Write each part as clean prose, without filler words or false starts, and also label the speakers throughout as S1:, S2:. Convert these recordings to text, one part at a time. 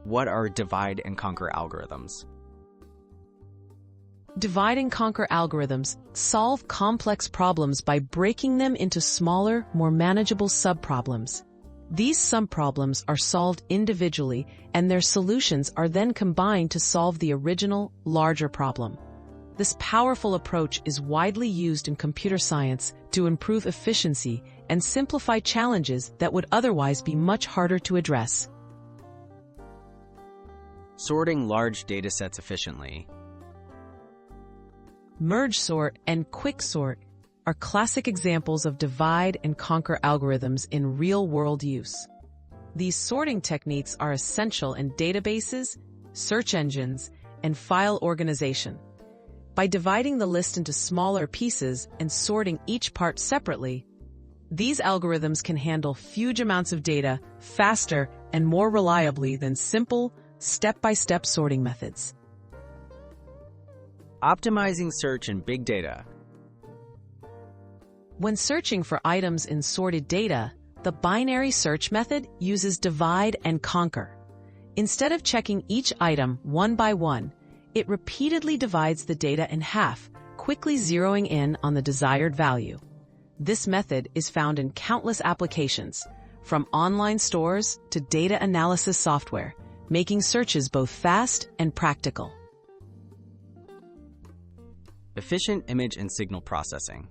S1: What are divide and conquer algorithms?
S2: Divide and conquer algorithms solve complex problems by breaking them into smaller, more manageable subproblems. These subproblems are solved individually, and their solutions are then combined to solve the original, larger problem. This powerful approach is widely used in computer science to improve efficiency and simplify challenges that would otherwise be much harder to address.
S1: Sorting large datasets efficiently.
S2: Merge sort and quick sort are classic examples of divide and conquer algorithms in real-world use. These sorting techniques are essential in databases, search engines, and file organization. By dividing the list into smaller pieces and sorting each part separately, these algorithms can handle huge amounts of data faster and more reliably than simple, step-by-step sorting methods.
S1: Optimizing search and big data.
S2: When searching for items in sorted data, the binary search method uses divide and conquer. Instead of checking each item one by one, it repeatedly divides the data in half, quickly zeroing in on the desired value. This method is found in countless applications, from online stores to data analysis software, making searches both fast and practical.
S1: Efficient image and signal processing.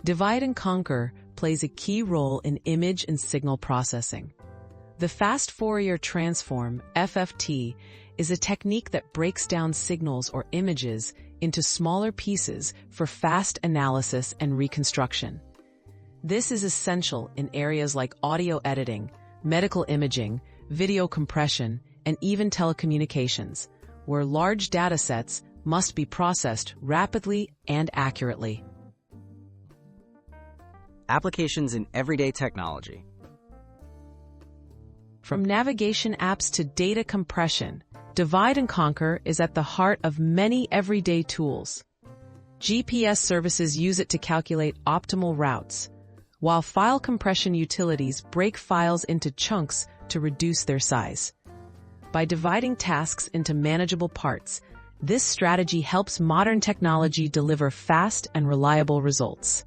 S2: Divide and conquer plays a key role in image and signal processing. The fast Fourier transform, FFT, is a technique that breaks down signals or images into smaller pieces for fast analysis and reconstruction. This is essential in areas like audio editing, medical imaging, video compression, and even telecommunications, where large datasets must be processed rapidly and accurately.
S1: Applications in everyday technology.
S2: From navigation apps to data compression, divide and conquer is at the heart of many everyday tools. GPS services use it to calculate optimal routes, while file compression utilities break files into chunks to reduce their size. By dividing tasks into manageable parts, this strategy helps modern technology deliver fast and reliable results.